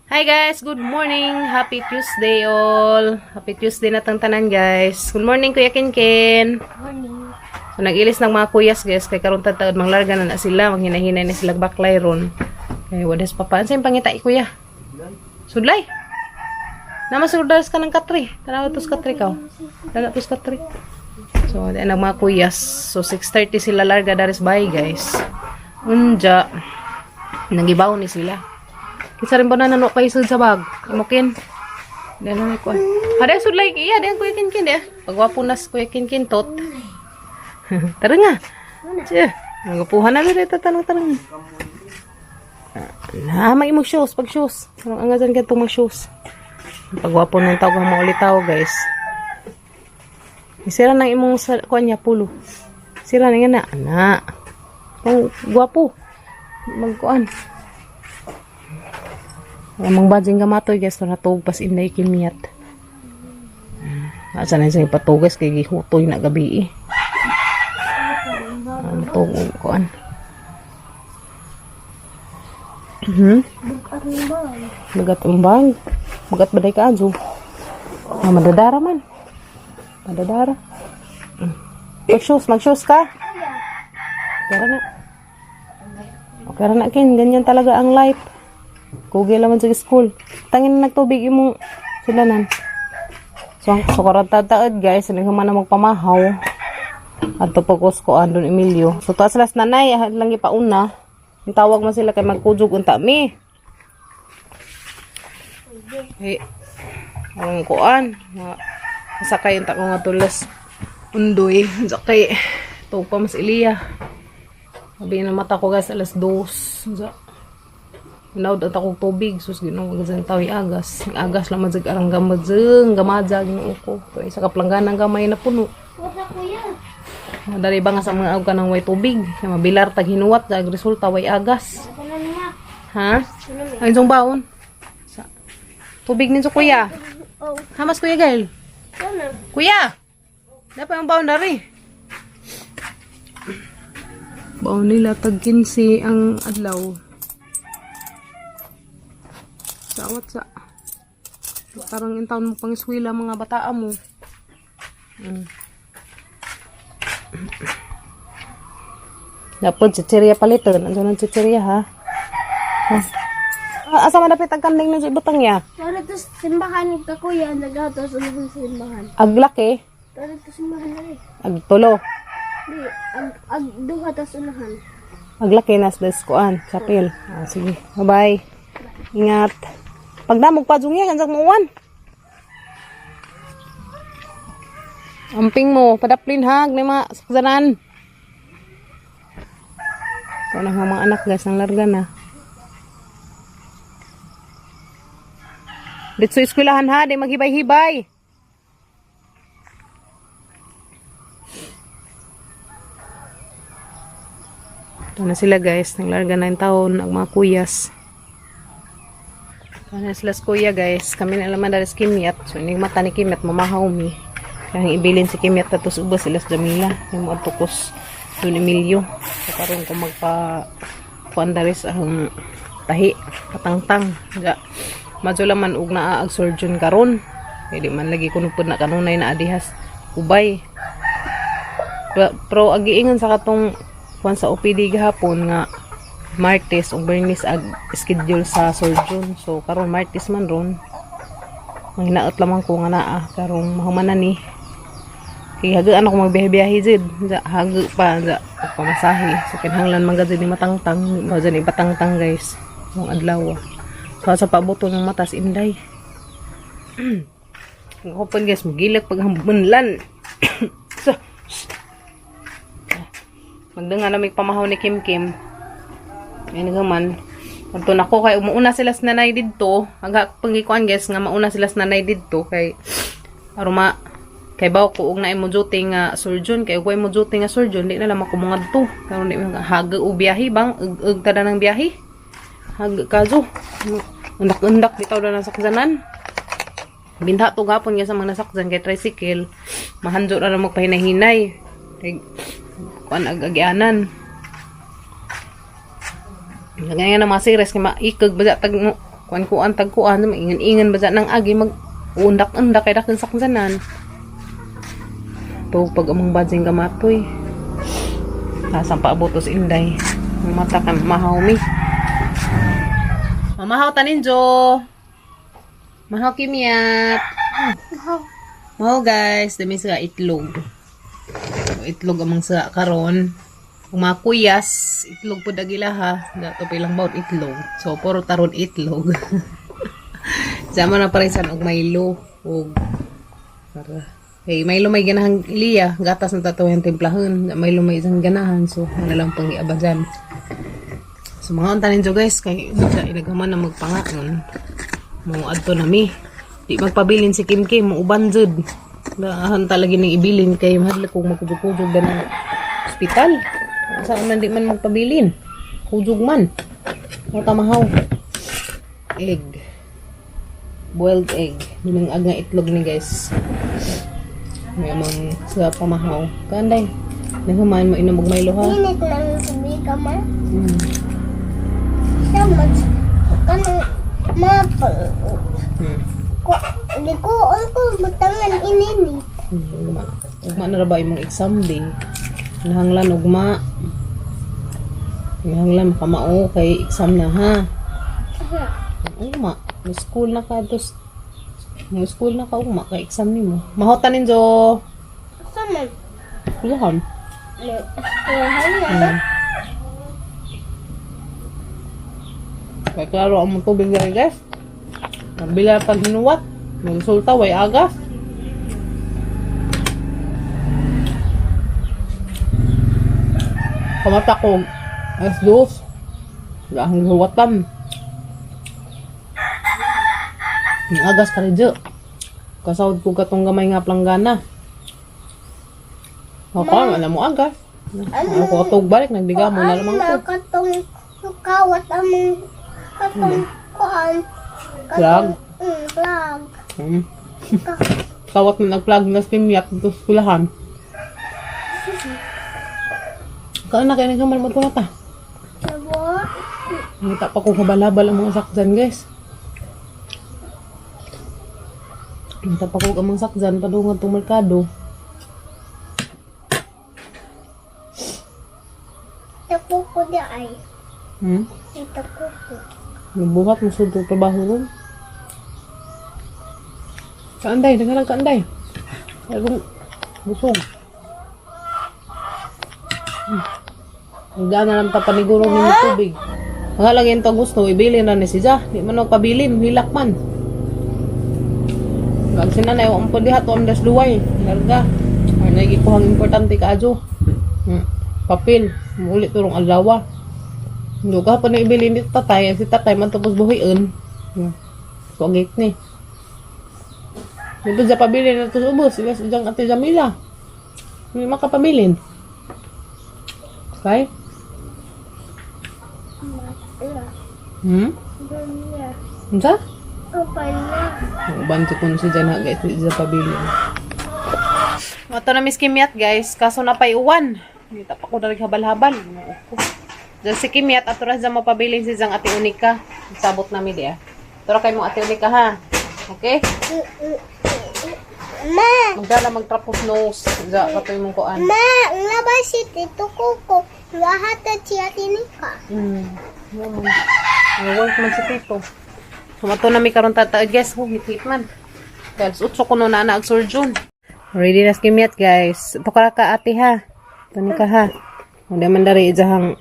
Hi guys, good morning. Happy Tuesday all. Happy Tuesday na tanan guys. Good morning Kuya Kinkin. Morning. So nag-ilis ng mga kuyas guys kay karon taud manglarga na sila, maghinahinay na sila baklay ron. Kay wadas pa pa. Sa pangita Kuya? Sudlay. Namasudas ka ng katri. Tanaw tos katri ka. Dala tos katri. So di ang mga kuyas. So 6:30 sila larga daris bahay guys. Unja nagibaw ni sila. Kisa rin ba na nano kayo sa bag? Imukin. Diyan na ko. Ada sudlay iya diyan Kuya Kinkin ya. Pagwapo nas Kuya Kinkin tot. Tara nga. Che, magapuhan na rin tanong. May mo shoes, pag shoes. Anong angasan ka itong mga shoes? Pagwapo ng tao, mauli tao guys. Sira na imong kuan niya pulo. Sira na nga na. Anak. Ang gwapo. Magkuan. Amang badjing gamatoy guys, natog pas inday kimiyat. Asa na sing patugas kay gihutoy na gabi. Natog kuan. Magat umbang. Magat baday ka adyo. Madadara man. Madadara. Mag-shoes ka. Kaya na kin, ganyan talaga ang life. Kugay laman sa school. Tangin na nagtubig yung silanan. So karon taud guys, hindi man na magpamahaw. At pagkos ko andon Emilio. So taas las nanay, lang ipauna. Yung tawag man sila kay magkujog unta mi. Hey. Ang kuan. Sakay unta ko nga tulas. Undoy. Sakay. Ito pa mas Iliya. Sabi na mata ko guys alas 2. Naud at akong tubig. Sus ginong magazang tawi agas. Agas lang mazag arang gamadzeng. Gamadza ginong ko. So isa kaplanganang gamay na puno. Wala kuya. Dari ba nga sa mga ka ng way tubig. Kaya mabilar tag hinuwat. Dag resulta way agas. Ha? Ay isang baon. Tubig ninyo kuya. Oh. Hamas kuya Gail. Ano? Kuya! Dapat ang baon dari. Baon nila tag 15 ang adlaw. Sawat sa. Parang in taon mo pang iswila mga bataan mo. Dapat chichirya palitan. Ano nang chichirya ha? Asa man dapat ang kanding na sa butang niya? Tara to simbahan ka kuya. Nagato sa simbahan. Aglaki. Tara to simbahan na rin. Agtulo. Di. Duha ta sunahan. Aglaki nas deskuan. Sapil. Sige. Bye-bye. Ingat. Pagdamog pa dungya kansak muwan. Amping mo, padaplin hag may mga saksanan. Ito na mga anak guys, ang larga na. Dito sa eskwelahan ha, di maghibay-hibay. Ito na sila guys, nang larga na yung taon, ang mga kuyas. Ano sila kuya guys, kami na naman dahil sa Kimyat. So hindi mata ni Kimyat, mamahaw mi. Kaya ibilin si Kimyat tapos ubos sila sa Jamila. Yung mga tukos doon Emilio. So karoon ko magpa-pandaris ang tahi, katangtang. Madyo laman og naa ag surgeon karon. Hindi man lagi ko nupod na kanunay na adihas ubay. Pero agiingon sa katong kuan sa OPD gahapon nga Martes ug Bernis ag schedule sa surgeon. So karon Martes man ron. Manghinaot lamang ko nga naa karong mahuman na ni. Kay hagaan ako magbiyahe-biyahe jud. Hagi pa pamasahe. So kinahanglan man gad ni matangtang, mo ni patangtang guys. Mong adlaw. So sa pabuto ng matas inday. Ako pa guys magilak pag hambunlan. So magdanga na may pamahaw ni Kim Kim. Ayun naman. Kanto nako kay umuuna sila sa nanay didto. Aga pangikuan guys nga mauna sila sa nanay didto kay aruma kay baw ko og naay mo duty nga surgeon kay ug mo duty nga surgeon di na lang makumunga dito. Karon di haga og biyahe bang ug tada ng biyahe. Haga kazo. Undak-undak bitaw na saksanan. Binha to gapon nga sa mga nasaksan kay tricycle. Mahanjo ra mo pahinay-hinay. Kay kuan ag-agyanan. Ganyan na mga series kay maikag ba tag kuan-kuan tagkuan ingan-ingan ba dyan ng agi mag undak-undak kay dakin saksanan. To pag among badjing gamatoy. Nasang paabotos inday. Ang mata kan mahaw mi. Mamahaw tanin Jo. Mahaw kimiyat. Mahaw guys, dami sa itlog. Itlog among sa karon. Kung mga kuyas, itlog po dagila ha. Dato pilang baut itlog. So, puro taron itlog. Sama na pa rin og Milo. Og, para. Hey, Milo may ganahang iliya. Gatas na tato yung timplahon. Milo may isang ganahan. So, ano lang pang iaba dyan. So, mga untanin dyo guys. Kaya inagaman na magpangaon. Mga adto na mi. Di magpabilin si Kim Kim. Uban jud. Daahan talaga ng ibilin. Kaya mahal kong magkujug-kujug na ng hospital. Saan man di man magpabilin. Hujog man. Matamahaw. Egg. Boiled egg. Binangag nga itlog ni guys. May mga sa pamahaw. Kanday. Nahumayan mo inamog Milo ha. Init lang sabi ka man. Samat. Kanang mapal. Hindi ko matangan inini. Ugma na rabay mong exam day. Nahanglan ugma. Nahanglan makamao kay exam na ha. Ugma. May school na ka. May school na ka ugma kay exam ni mo. Mahotanin Jo. Saman. Kulahan. Kaya klaro ang mong tubig guys. Bila pag hinuwat. May resulta way aga. Kamata ko, as dos, lahang huwatan. Ang agas ka rin dyan. Kasawad ko katong gamay nga planggana. Ako, alam mo agas. Ako katong balik, nagdiga mo na lamang ko. Katong sukawat among katong kuan. Flag? Flag. Kawat na nag-flag na simyak dito sa kulahan. Kaan na kayo nagkamal mo ito na ta. Sabo. Ngita pa ko kabalabal ang mga sakzan guys. Ngita pa ko ang mga sakzan padungan itong merkado. Takuko di ay. Takuko. Nabuhat mo sa trabaho ron. Kaanday, nagalang kaanday. Ayun, busog. Hanggang na lang tapaniguro ni mo tubig. Mga lang yung gusto, ibili na ni siya. Di man magpabilin, hilak man. Pag sinanay, ang padihat, ang das luway. Larga. Ay, nagikuhang importante ka, Adjo. Papel. Ulit turong alawa. Hindi ka pa na ibili ni tatay. Si tatay man tapos buhiin. Kogit ni. Dito sa pabili na ito ubos. Sila sa diyang ate Jamila. Hindi makapabilin. Okay? Unsa? Bantu ko na si Jana guys. Sa pabili. Ito na Miss Kimiat guys. Kaso na pa'y uwan. Hindi pa ko na habal-habal. Diyan si Kimiat at tura dyan mapabilin si Zang Ate Unika. Sabot namin di Tura kayo mo Ate Unika ha. Okay? Ma! Magdala magtrapos nose. Diyan katoy mong kuan. Ma! Ang labas si Tito Kuko. Lahat at si Ate Nika. Work man si Tito. Sumato na may karon tataod guys. Hit man. Dahil utso ko na ag-surgeon. Ready na si Kimiat guys. Ito ka ate ha. Ito ka ha. Hindi man dari ijahang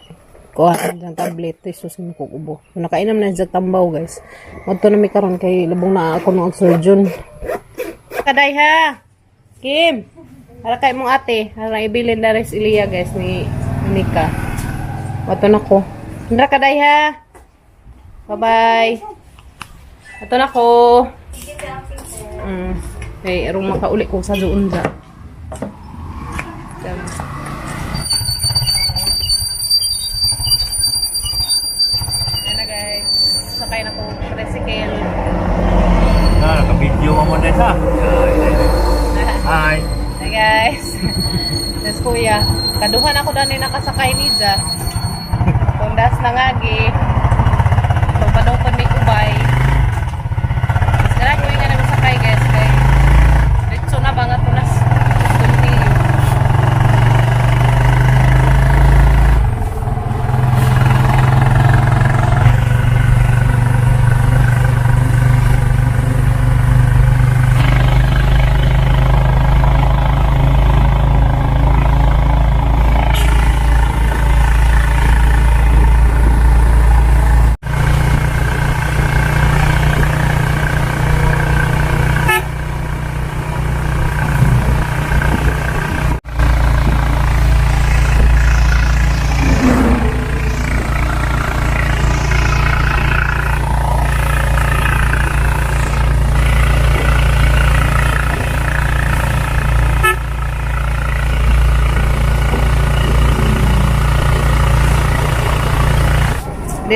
kuhaan dyan tablet. Isus mo kukubo. Nakainam na dyan tambaw guys. Ito na may karon kay labong na ako ng ag-surgeon. Kaday ha. Kim. Hala kay mong ate. Hala ibilin na rin si Ilia guys ni Nika. Ito na ko. Hindra kaday ha. Bye-bye. Ito na ko. Hey, arong makauli ko sa doon da. Ayan na guys. Sakay na ko tricycle. Naka-video mo muna sa. Hi. Hi guys. Yes kuya. Kaduhan ako dani nakasakay ni Ja. Tundas na ngagi. So padong mi ubay.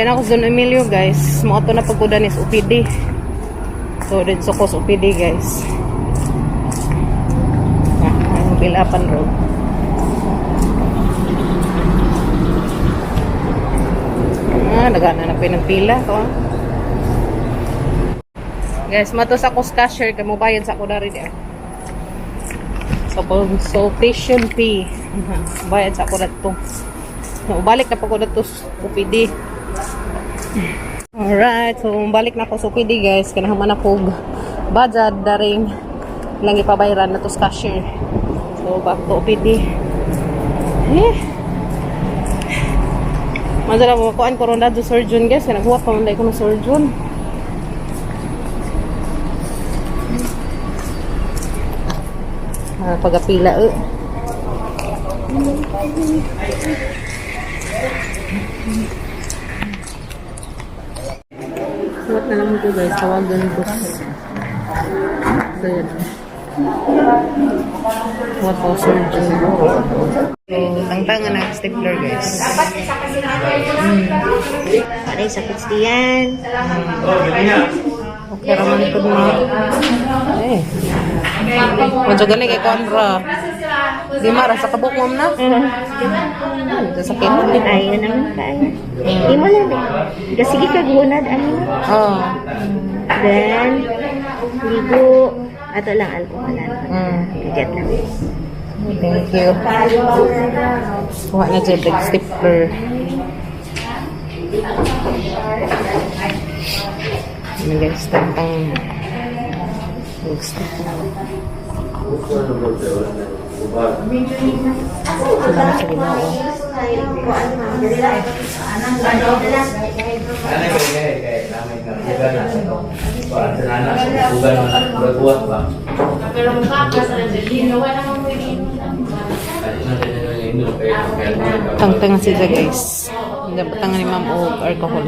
Yan ako Don Emilio guys. Mo ato na pagkudan is OPD. So dito ko sa OPD guys. Ang Bilapan Road. Nagana na pinagpila to. Guys, mato sa ako cashier kay mo bayad sa ako dari dia. So consultation fee. Bayad sa ako dito. So balik na pag ko dito sa OPD. Alright, so balik na ako sa OPD guys. Kanahaman ako budget daring lang ipabayaran na to sa cashier. So back to OPD. Madala mo kuan ko ronda do surgeon guys, kaya naghuwat pa man ko ng surgeon. Pagapila Suwat na lang ito guys, tawagan ko. So yan. What po surgeon? So, tangtangan na stapler guys. Aray, sakit diyan. Okay raman ito na. Medyo galing kay Conra. Di mara sa kabuk mo na. Sakit. Ayaw naman tayo. Di mo lang eh. Sige ka gunad, ano? Then, ligo. Ato lang alcoholan. Get lang. Thank you. Kuha na dyan, like stapler. Ano guys, tantang stapler. Salamat sa ginagawa. Tangtang sila guys. Dapat tangan ni ma'am o alcohol.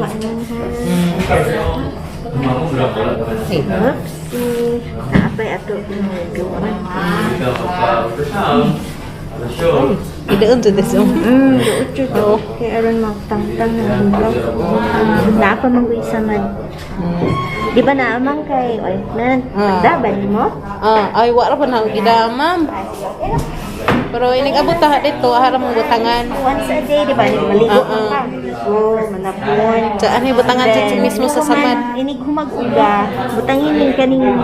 Hey, Apay ato gawan. Idaon to this one. Oo. Kaya aron magtangtang na hulaw. Napa mag-isa man. Di ba naamang kay oy, nagdaban mo? Ay wala pa na gida ma'am. Pero inigabot ta dito, harap mong butangan. Once a day, di ba? Maligo ka. Ligo, manapon. Saan ni butangan dito mismo sa samad? Inig humag-uga, butangin yung kaning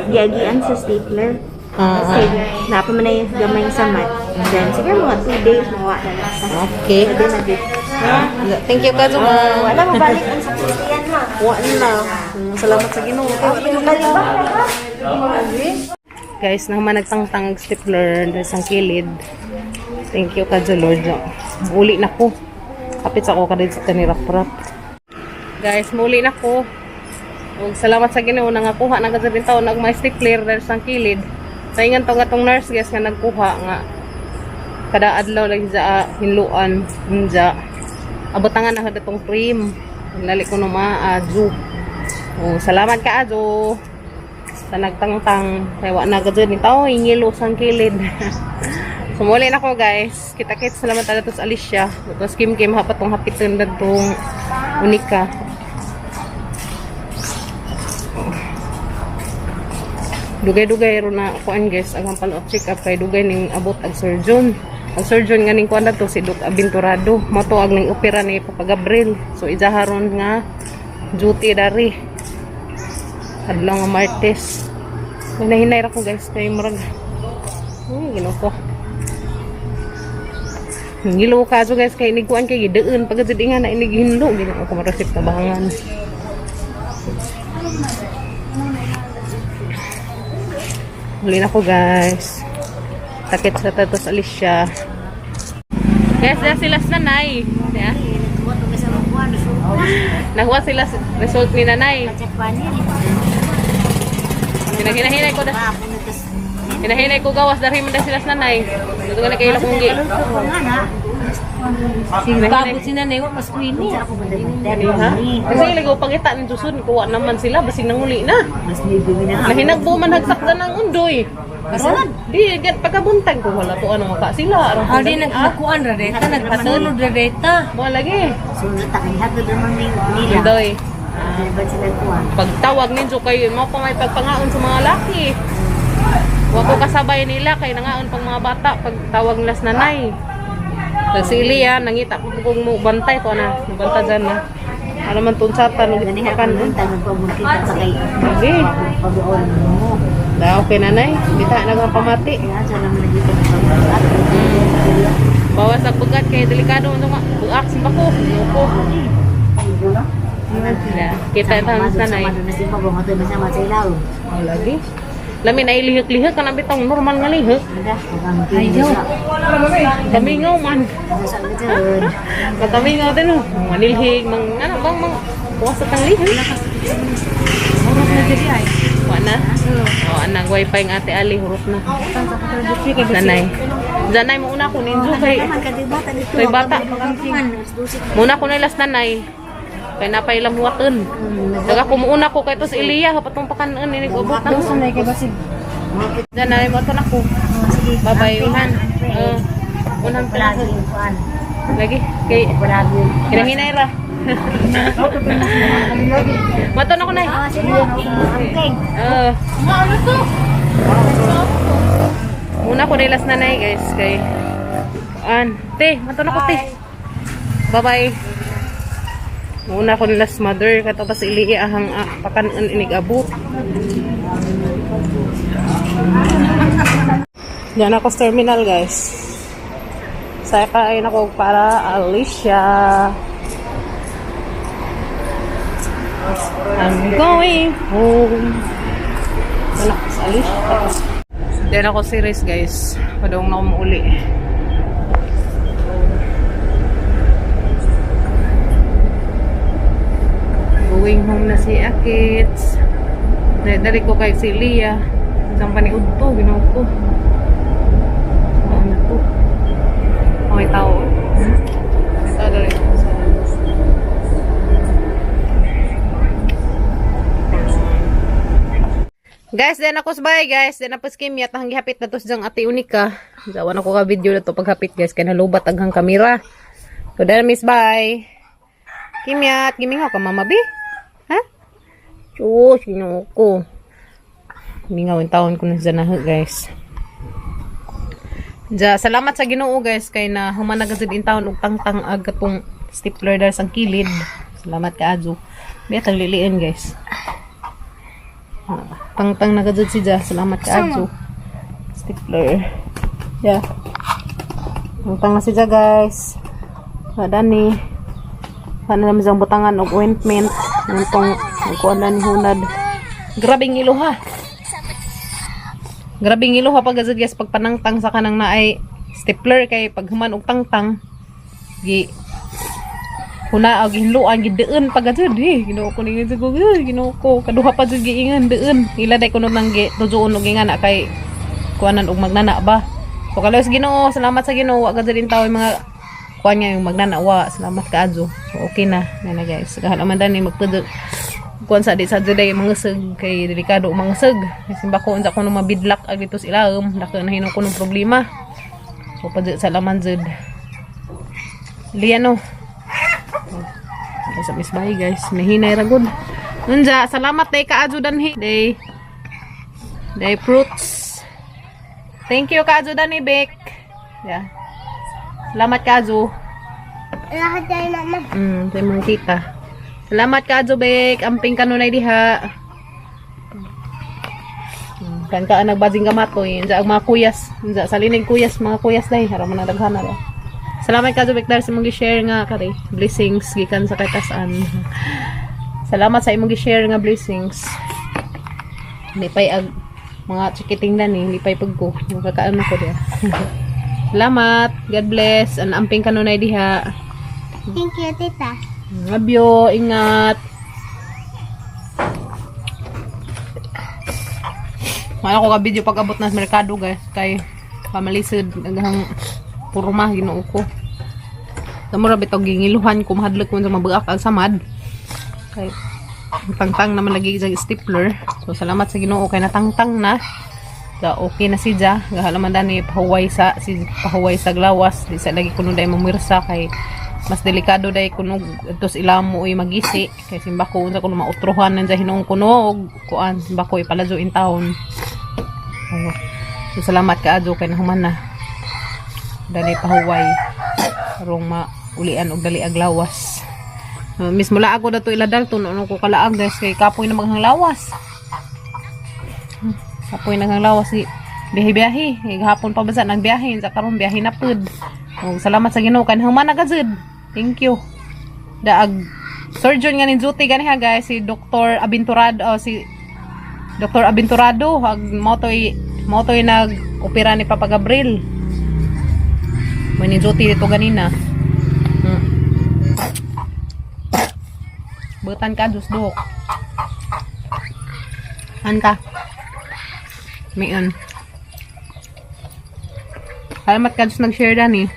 giagian sa stapler. Kasi napa man na yung gamay samad. Then, sige mga 2 days, mawa na lang. Okay. Pwede na dito. Thank you ka, ma'am. Wala mo balik ang sa Christian mo. Wala na. Salamat sa Ginoo. Balik ba? Guys, naman nagtangtang stapler sa kilid. Thank you ka, Lord. Uli na ko. Kapit sa ako kadid sa kanirap-rap. Guys, muli na ko. Salamat sa Ginoo nang nakuha ng kasabing taon ng may stapler sa kilid. Saingan to nga tong nurse guys nga nagkuha nga kada adlaw lagi sa hinluan hinja. Abutangan na kada tong cream. Lali ko no Aju. Salamat ka Aju. Sa nagtangtang kaya wa na gadyo ni tao ingilo sang kilid. Sumuli na ko guys. Kita-kit salamat ala to sa Alicia. Tapos kim-kim hapatong hapiton dadtong unika. Dugay-dugay ro na kuan guys ang pan-up check up kay dugay ning abot ag surgeon. Ang surgeon nga ning kuan to si Doc Abenturado. Mo to ag ning opera ni Papa Gabriel. So ijaharon nga duty dari. Adlaw nga Martes. Hinahinay ra ko guys kay murag. Ginoo ko. Ngilo ka so guys kay iniguan kay gideun pag jud nga na inig hinlo ginoo ko marasip tabangan. Huli na ko guys. Takit sa tatos Alicia. Guys, sila nanay. Yeah. Nakuha sila result ni nanay. Hinahinay ko das. Hinahinay ko gawas dari man sila nanay. Dito ka na kay lakong gi. Kabot si nanay wa mas queen ni. Kasi ligo pangita ng susud kuha naman sila basig nanguli na. Mas ligo na. Nahinagbo man hagsakdan ng undoy. Karon di gan pagkabuntag ko wala to ano ka sila aron Ah, di nagkuan ra deta, nagpasunod ra deta. mo lagi. Sunod ta kay hatod naman nila. Indoy. Ba sila kuan? Pagtawag ninyo kayo mo pa may pagpangaon sa mga laki. Wa ko kasabay nila kay nangaon pang mga bata pagtawag nila sa nanay. Kasi Ilia nangita ko kung mo bantay ko na, banta dyan na. Ano man tunsatan ug Gani makan. hatod ta nagpabunti ta sa kay. Lagi. Pag-on mo. Da okay nanay, bita na nga pamati. Kaya sa lang lagi ka pag-at. Bawas ang bugat kay delikado ano nga. Buak si bako. Nuko. Kita tang nanay. Na si Pabong ato masama sa ilaw. Oh, lagi. Lami na ilihik-lihik ka na bitong normal nga lihik. Ayaw. Kamingaw man. Sa gud. Kamingaw din oh. Manilhig, ano bang puwas at ang lihik. Wa na? O, anang wifi ng ate Ali, hurot na. Nanay. Janay, muna ko ninjo kay... Kay bata. Muna ko nilas nanay. Kaya napailang huwatan. Daga kumuuna ko kay tos Ilia, patong pakanan, inigubot na. Sanay kay basid. Janay, mo ito na ko. Bye-bye, Uhan. Unang Palagi pala. kuan. Lagi, kay... Palagi. Hinahinay ra. Mato na ko na. Ah, sige. Okay. Muna ko nilas nanay guys kay te, mato na ko te. Bye-bye. Muna ko nilas mother kato pa si Ili ahang pakanan inig-abot. Diyan ako sa terminal guys. Saya kain ako para Alicia. I'm going home. Wala ko sa Alicia. Diyan ako series guys. Padong na umuuli. Going home na si Akits. Dari ko kay si Lia. Isang paniud to. Ginaw ko. Ano to? May tao. Ito dari ko. Guys, then ako sabay guys. Then ako skimya. Tahang gihapit na to sa ati unika. Jawan ako ka video na to paghapit guys. Kaya nalubat aghang kamera. So then miss bye. Kimyat. Gimingaw ka mama B? Ha? Chus, ginoo ko. Gimingaw yung taon ko na sa nahe guys. Salamat sa Ginoo guys. Kay na humanagazid in taon ug tangtang agatong stapler dahil sang kilid. Salamat ka Azu. Biatang liliin guys. Tangtang nagadzud si Ja. Salamat ka Adjo. Stapler. Yeah. Tangtang na si Ja guys. Dani. Paano naman siyang butangan og ointment. Nantong nagkuhan na ni Hunad. Grabing ilo ha. Grabing ilo ha pagadzud guys. Pag panangtang sa kanang naay stapler kay pag human og tangtang. Kuna og hinluan gideun pagadzud Ginoo ko ning sigug Ginoo ko kaduha pa jud giingan deun ila day kuno nang tujuon og ingana kay kuanan og magnana ba so kalos Ginoo salamat sa Ginoo wa gadzud din tawo mga kuan nga yung magnana wa salamat ka Adjo so okay na guys gahan man dani magtudod kuan sa di sa juday mangeseg kay delikado mangeseg simba ko unsa kuno mabidlak ag dito sa ilaom dako na hinon kuno problema so pa salamat jud Liano sa Miss Bay guys nahinay ragod unja salamat day kaadyo danhi day fruits thank you kaadyo danhi bek yeah salamat kaadyo Lahat tayo mama. tayo mga tita salamat kaadyo bek amping kanunay diha kan ka nagbading gamatoy unja ang mga kuyas unja sa linig kuyas mga kuyas day haraman na daghana ra. Salamat ka Zubik dahil sa imong gi-share nga kari blessings gikan sa katasan. Salamat sa imong gi-share nga blessings. Lipay ag mga chikiting na ni lipay pagko. Makakaano ko dia. Salamat. God bless. An amping kanunay diha. Thank you, tita. Love ingat. Wala ko ka video pag abot na sa merkado guys kay pamalisod aghang purma Ginoo ko. Tamo ra bitaw gingiluhan ko mahadlok ko sa mabuak ag samad. Kay tangtang naman lagi sa stapler. So salamat sa Ginoo kay natangtang na. ga okay na si Ja gahalaman dani pahuway sa glawas di sa lagi kuno day mamirsa kay mas delikado day kuno tos ilamo uy magisi kay simbako unsa kuno mautrohan nan hinung kuno og kuan simbako ipalazo in town. So salamat kaadto kay nahuman na dali pahuway karong maulian og dali aglawas. Mismo la ako dato iladal tuno ko kalaag guys kay kapoy na maghang lawas. Kapoy na lawas si biyahe-biyahe. Gahapon pa basa nagbiyahe sa karon biyahe na pud. Salamat sa Ginoo kanang man nagazud. Thank you. Daag surgeon nga ni duty gani ha guys si Dr. Abenturado si Dr. Abenturado hag motoy nag-opera ni Papa Gabriel. May ni duty dito ganina. Butan ka dus dok. Anta. Mayon. Salamat ka nag-share dani.